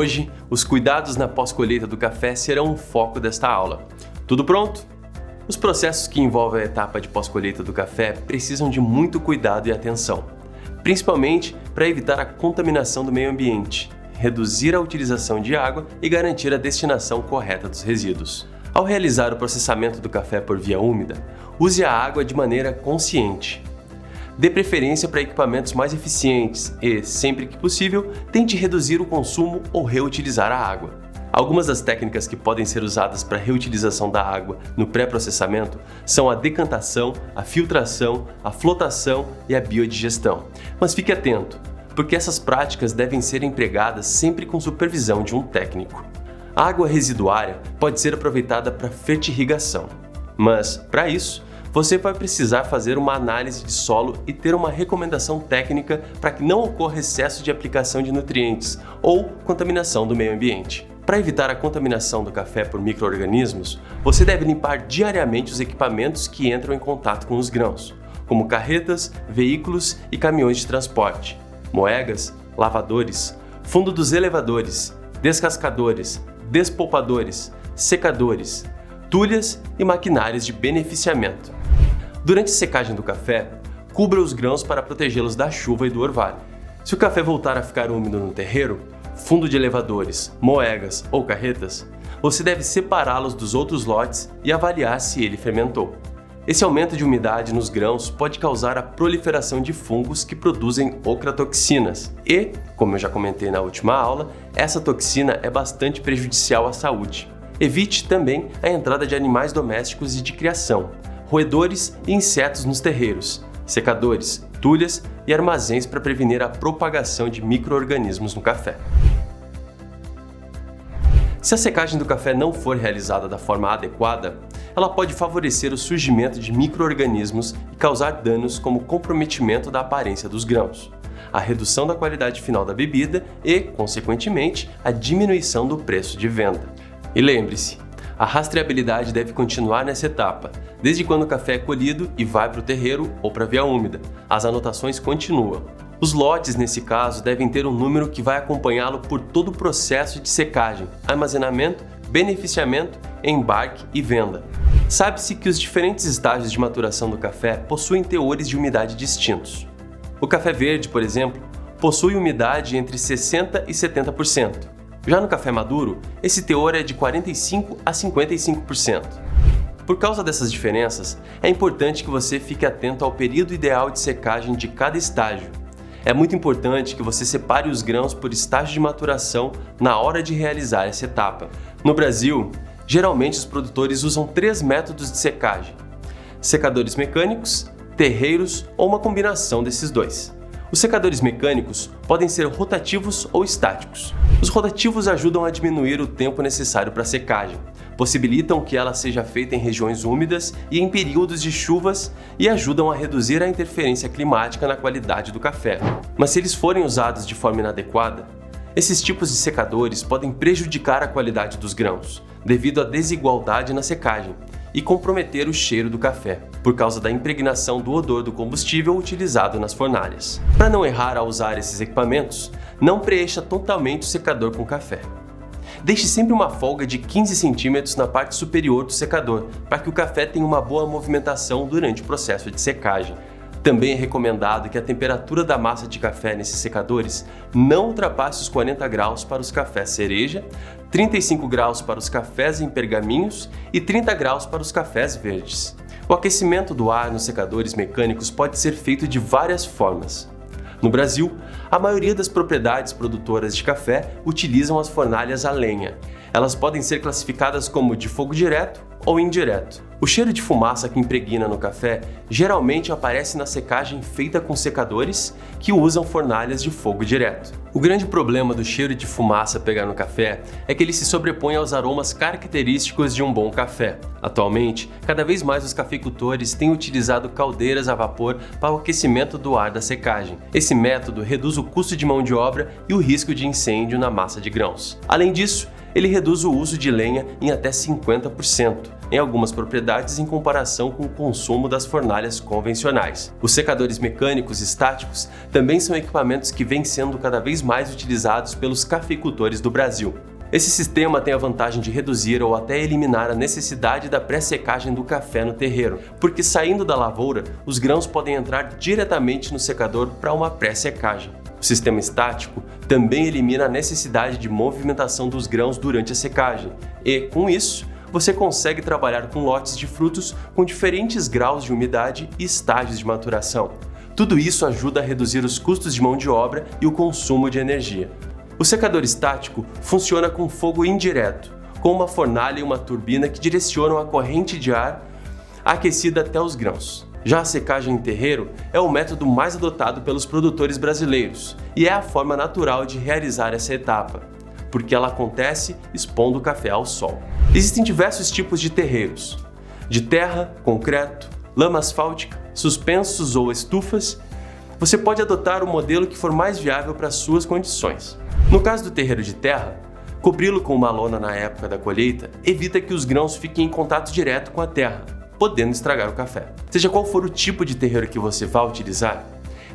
Hoje, os cuidados na pós-colheita do café serão o foco desta aula. Tudo pronto? Os processos que envolvem a etapa de pós-colheita do café precisam de muito cuidado e atenção, principalmente para evitar a contaminação do meio ambiente, reduzir a utilização de água e garantir a destinação correta dos resíduos. Ao realizar o processamento do café por via úmida, use a água de maneira consciente. Dê preferência para equipamentos mais eficientes e, sempre que possível, tente reduzir o consumo ou reutilizar a água. Algumas das técnicas que podem ser usadas para a reutilização da água no pré-processamento são a decantação, a filtração, a flotação e a biodigestão. Mas fique atento, porque essas práticas devem ser empregadas sempre com supervisão de um técnico. A água residuária pode ser aproveitada para fertirrigação, mas, para isso, você vai precisar fazer uma análise de solo e ter uma recomendação técnica para que não ocorra excesso de aplicação de nutrientes ou contaminação do meio ambiente. Para evitar a contaminação do café por micro-organismos, você deve limpar diariamente os equipamentos que entram em contato com os grãos, como carretas, veículos e caminhões de transporte, moegas, lavadores, fundo dos elevadores, descascadores, despolpadores, secadores, tulhas e maquinários de beneficiamento. Durante a secagem do café, cubra os grãos para protegê-los da chuva e do orvalho. Se o café voltar a ficar úmido no terreiro, fundo de elevadores, moegas ou carretas, você deve separá-los dos outros lotes e avaliar se ele fermentou. Esse aumento de umidade nos grãos pode causar a proliferação de fungos que produzem ocratoxinas e, como eu já comentei na última aula, essa toxina é bastante prejudicial à saúde. Evite também a entrada de animais domésticos e de criação, roedores e insetos nos terreiros, secadores, tulhas e armazéns para prevenir a propagação de micro-organismos no café. Se a secagem do café não for realizada da forma adequada, ela pode favorecer o surgimento de micro-organismos e causar danos como comprometimento da aparência dos grãos, a redução da qualidade final da bebida e, consequentemente, a diminuição do preço de venda. E lembre-se, a rastreabilidade deve continuar nessa etapa, desde quando o café é colhido e vai para o terreiro ou para a via úmida. As anotações continuam. Os lotes, nesse caso, devem ter um número que vai acompanhá-lo por todo o processo de secagem, armazenamento, beneficiamento, embarque e venda. Sabe-se que os diferentes estágios de maturação do café possuem teores de umidade distintos. O café verde, por exemplo, possui umidade entre 60% e 70%. Já no café maduro, esse teor é de 45% a 55%. Por causa dessas diferenças, é importante que você fique atento ao período ideal de secagem de cada estágio. É muito importante que você separe os grãos por estágio de maturação na hora de realizar essa etapa. No Brasil, geralmente os produtores usam 3 métodos de secagem: secadores mecânicos, terreiros ou uma combinação desses dois. Os secadores mecânicos podem ser rotativos ou estáticos. Os rotativos ajudam a diminuir o tempo necessário para a secagem, possibilitam que ela seja feita em regiões úmidas e em períodos de chuvas e ajudam a reduzir a interferência climática na qualidade do café. Mas se eles forem usados de forma inadequada, esses tipos de secadores podem prejudicar a qualidade dos grãos, devido à desigualdade na secagem, e comprometer o cheiro do café, por causa da impregnação do odor do combustível utilizado nas fornalhas. Para não errar ao usar esses equipamentos, não preencha totalmente o secador com café. Deixe sempre uma folga de 15 cm na parte superior do secador, para que o café tenha uma boa movimentação durante o processo de secagem. Também é recomendado que a temperatura da massa de café nesses secadores não ultrapasse os 40 graus para os cafés cereja, 35 graus para os cafés em pergaminhos e 30 graus para os cafés verdes. O aquecimento do ar nos secadores mecânicos pode ser feito de várias formas. No Brasil, a maioria das propriedades produtoras de café utilizam as fornalhas a lenha. Elas podem ser classificadas como de fogo direto ou indireto. O cheiro de fumaça que impregna no café geralmente aparece na secagem feita com secadores que usam fornalhas de fogo direto. O grande problema do cheiro de fumaça pegar no café é que ele se sobrepõe aos aromas característicos de um bom café. Atualmente, cada vez mais os cafeicultores têm utilizado caldeiras a vapor para o aquecimento do ar da secagem. Esse método reduz o custo de mão de obra e o risco de incêndio na massa de grãos. Além disso, Ele reduz o uso de lenha em até 50%, em algumas propriedades em comparação com o consumo das fornalhas convencionais. Os secadores mecânicos estáticos também são equipamentos que vêm sendo cada vez mais utilizados pelos cafeicultores do Brasil. Esse sistema tem a vantagem de reduzir ou até eliminar a necessidade da pré-secagem do café no terreiro, porque saindo da lavoura, os grãos podem entrar diretamente no secador para uma pré-secagem. O sistema estático também elimina a necessidade de movimentação dos grãos durante a secagem e, com isso, você consegue trabalhar com lotes de frutos com diferentes graus de umidade e estágios de maturação. Tudo isso ajuda a reduzir os custos de mão de obra e o consumo de energia. O secador estático funciona com fogo indireto, com uma fornalha e uma turbina que direcionam a corrente de ar aquecida até os grãos. Já a secagem em terreiro é o método mais adotado pelos produtores brasileiros e é a forma natural de realizar essa etapa, porque ela acontece expondo o café ao sol. Existem diversos tipos de terreiros: de terra, concreto, lama asfáltica, suspensos ou estufas. Você pode adotar o modelo que for mais viável para as suas condições. No caso do terreiro de terra, cobri-lo com uma lona na época da colheita evita que os grãos fiquem em contato direto com a terra, podendo estragar o café. Seja qual for o tipo de terreiro que você vai utilizar,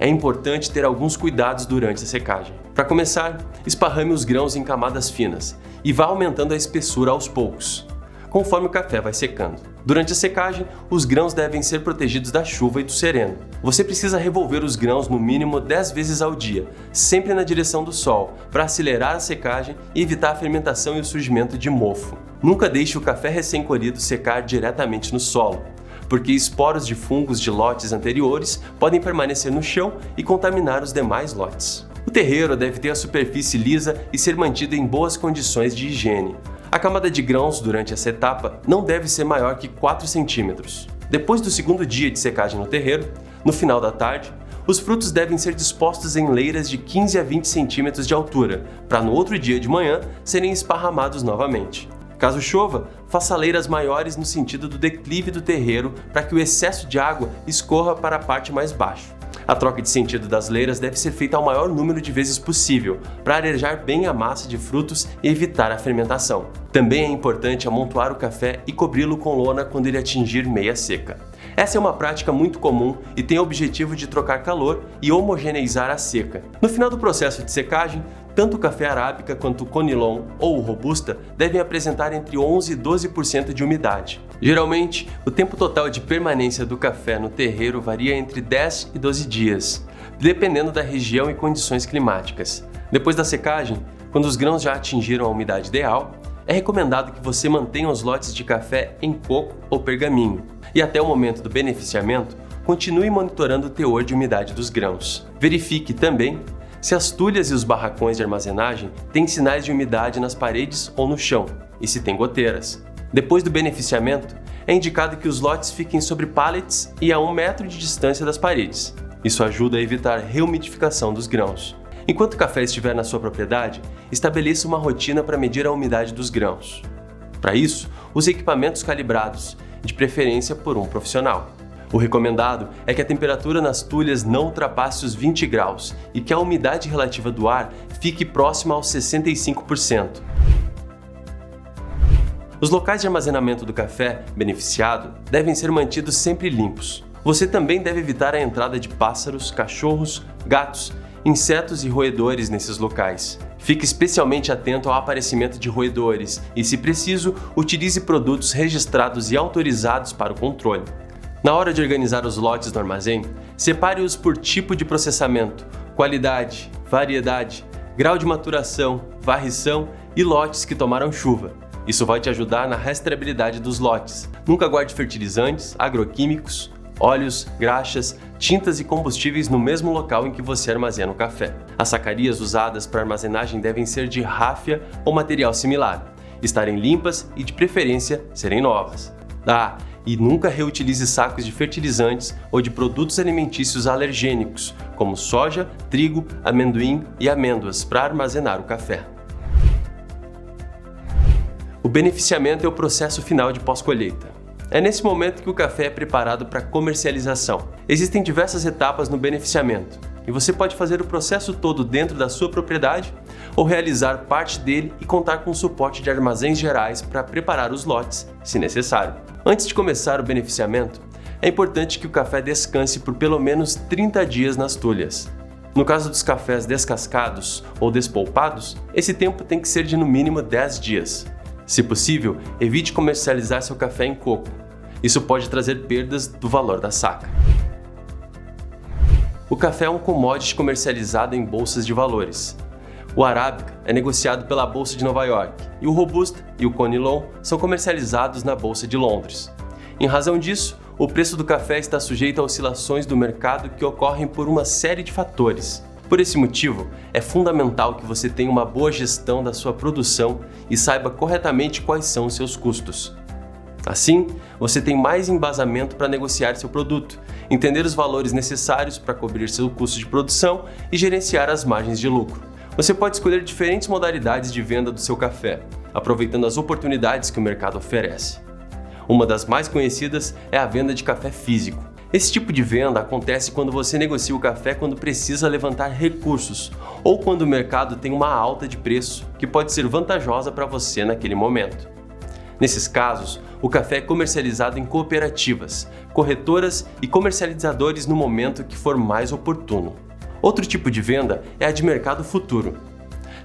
é importante ter alguns cuidados durante a secagem. Para começar, esparrame os grãos em camadas finas e vá aumentando a espessura aos poucos, conforme o café vai secando. Durante a secagem, os grãos devem ser protegidos da chuva e do sereno. Você precisa revolver os grãos no mínimo 10 vezes ao dia, sempre na direção do sol, para acelerar a secagem e evitar a fermentação e o surgimento de mofo. Nunca deixe o café recém-colhido secar diretamente no solo, porque esporos de fungos de lotes anteriores podem permanecer no chão e contaminar os demais lotes. O terreiro deve ter a superfície lisa e ser mantido em boas condições de higiene. A camada de grãos durante essa etapa não deve ser maior que 4 centímetros. Depois do segundo dia de secagem no terreiro, no final da tarde, os frutos devem ser dispostos em leiras de 15 a 20 centímetros de altura, para no outro dia de manhã serem esparramados novamente. Caso chova, faça leiras maiores no sentido do declive do terreiro para que o excesso de água escorra para a parte mais baixa. A troca de sentido das leiras deve ser feita ao maior número de vezes possível, para arejar bem a massa de frutos e evitar a fermentação. Também é importante amontoar o café e cobri-lo com lona quando ele atingir meia seca. Essa é uma prática muito comum e tem o objetivo de trocar calor e homogeneizar a seca. No final do processo de secagem, tanto o café arábica quanto o conilon ou o robusta devem apresentar entre 11% e 12% de umidade. Geralmente, o tempo total de permanência do café no terreiro varia entre 10 e 12 dias, dependendo da região e condições climáticas. Depois da secagem, quando os grãos já atingiram a umidade ideal, é recomendado que você mantenha os lotes de café em coco ou pergaminho e até o momento do beneficiamento, continue monitorando o teor de umidade dos grãos. Verifique também se as tulhas e os barracões de armazenagem têm sinais de umidade nas paredes ou no chão, e se tem goteiras. Depois do beneficiamento, é indicado que os lotes fiquem sobre pallets e a 1 metro de distância das paredes. Isso ajuda a evitar reumidificação dos grãos. Enquanto o café estiver na sua propriedade, estabeleça uma rotina para medir a umidade dos grãos. Para isso, use equipamentos calibrados, de preferência por um profissional. O recomendado é que a temperatura nas tulhas não ultrapasse os 20 graus e que a umidade relativa do ar fique próxima aos 65%. Os locais de armazenamento do café beneficiado devem ser mantidos sempre limpos. Você também deve evitar a entrada de pássaros, cachorros, gatos, insetos e roedores nesses locais. Fique especialmente atento ao aparecimento de roedores e, se preciso, utilize produtos registrados e autorizados para o controle. Na hora de organizar os lotes no armazém, separe-os por tipo de processamento, qualidade, variedade, grau de maturação, varrição e lotes que tomaram chuva. Isso vai te ajudar na rastreabilidade dos lotes. Nunca guarde fertilizantes, agroquímicos, óleos, graxas, tintas e combustíveis no mesmo local em que você armazena o café. As sacarias usadas para armazenagem devem ser de ráfia ou material similar, estarem limpas e, de preferência, serem novas. E nunca reutilize sacos de fertilizantes ou de produtos alimentícios alergênicos, como soja, trigo, amendoim e amêndoas, para armazenar o café. O beneficiamento é o processo final de pós-colheita. É nesse momento que o café é preparado para comercialização. Existem diversas etapas no beneficiamento, e você pode fazer o processo todo dentro da sua propriedade ou realizar parte dele e contar com o suporte de armazéns gerais para preparar os lotes, se necessário. Antes de começar o beneficiamento, é importante que o café descanse por pelo menos 30 dias nas tulhas. No caso dos cafés descascados ou despolpados, esse tempo tem que ser de no mínimo 10 dias. Se possível, evite comercializar seu café em coco. Isso pode trazer perdas do valor da saca. O café é um commodity comercializado em bolsas de valores. O Arábica é negociado pela Bolsa de Nova York e o Robusta e o Conilon são comercializados na Bolsa de Londres. Em razão disso, o preço do café está sujeito a oscilações do mercado que ocorrem por uma série de fatores. Por esse motivo, é fundamental que você tenha uma boa gestão da sua produção e saiba corretamente quais são os seus custos. Assim, você tem mais embasamento para negociar seu produto, entender os valores necessários para cobrir seu custo de produção e gerenciar as margens de lucro. Você pode escolher diferentes modalidades de venda do seu café, aproveitando as oportunidades que o mercado oferece. Uma das mais conhecidas é a venda de café físico. Esse tipo de venda acontece quando você negocia o café quando precisa levantar recursos ou quando o mercado tem uma alta de preço que pode ser vantajosa para você naquele momento. Nesses casos, o café é comercializado em cooperativas, corretoras e comercializadores no momento que for mais oportuno. Outro tipo de venda é a de mercado futuro.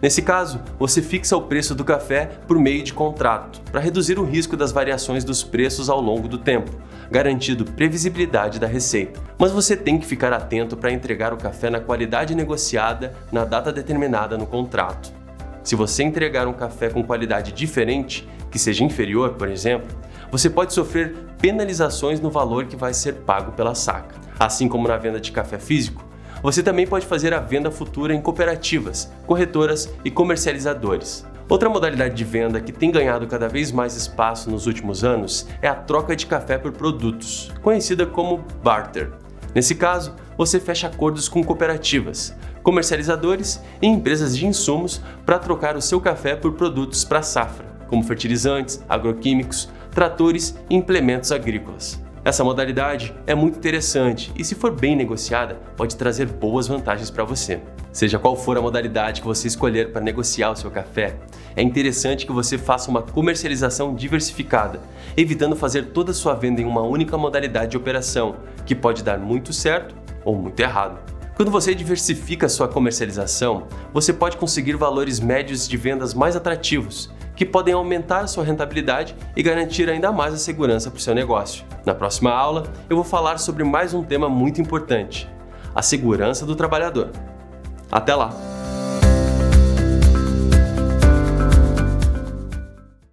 Nesse caso, você fixa o preço do café por meio de contrato, para reduzir o risco das variações dos preços ao longo do tempo, garantindo previsibilidade da receita. Mas você tem que ficar atento para entregar o café na qualidade negociada na data determinada no contrato. Se você entregar um café com qualidade diferente, que seja inferior, por exemplo, você pode sofrer penalizações no valor que vai ser pago pela saca. Assim como na venda de café físico, você também pode fazer a venda futura em cooperativas, corretoras e comercializadores. Outra modalidade de venda que tem ganhado cada vez mais espaço nos últimos anos é a troca de café por produtos, conhecida como barter. Nesse caso, você fecha acordos com cooperativas, comercializadores e empresas de insumos para trocar o seu café por produtos para safra, como fertilizantes, agroquímicos, tratores e implementos agrícolas. Essa modalidade é muito interessante e, se for bem negociada, pode trazer boas vantagens para você. Seja qual for a modalidade que você escolher para negociar o seu café, é interessante que você faça uma comercialização diversificada, evitando fazer toda a sua venda em uma única modalidade de operação, que pode dar muito certo ou muito errado. Quando você diversifica a sua comercialização, você pode conseguir valores médios de vendas mais atrativos, que podem aumentar a sua rentabilidade e garantir ainda mais a segurança para o seu negócio. Na próxima aula, eu vou falar sobre mais um tema muito importante: a segurança do trabalhador. Até lá!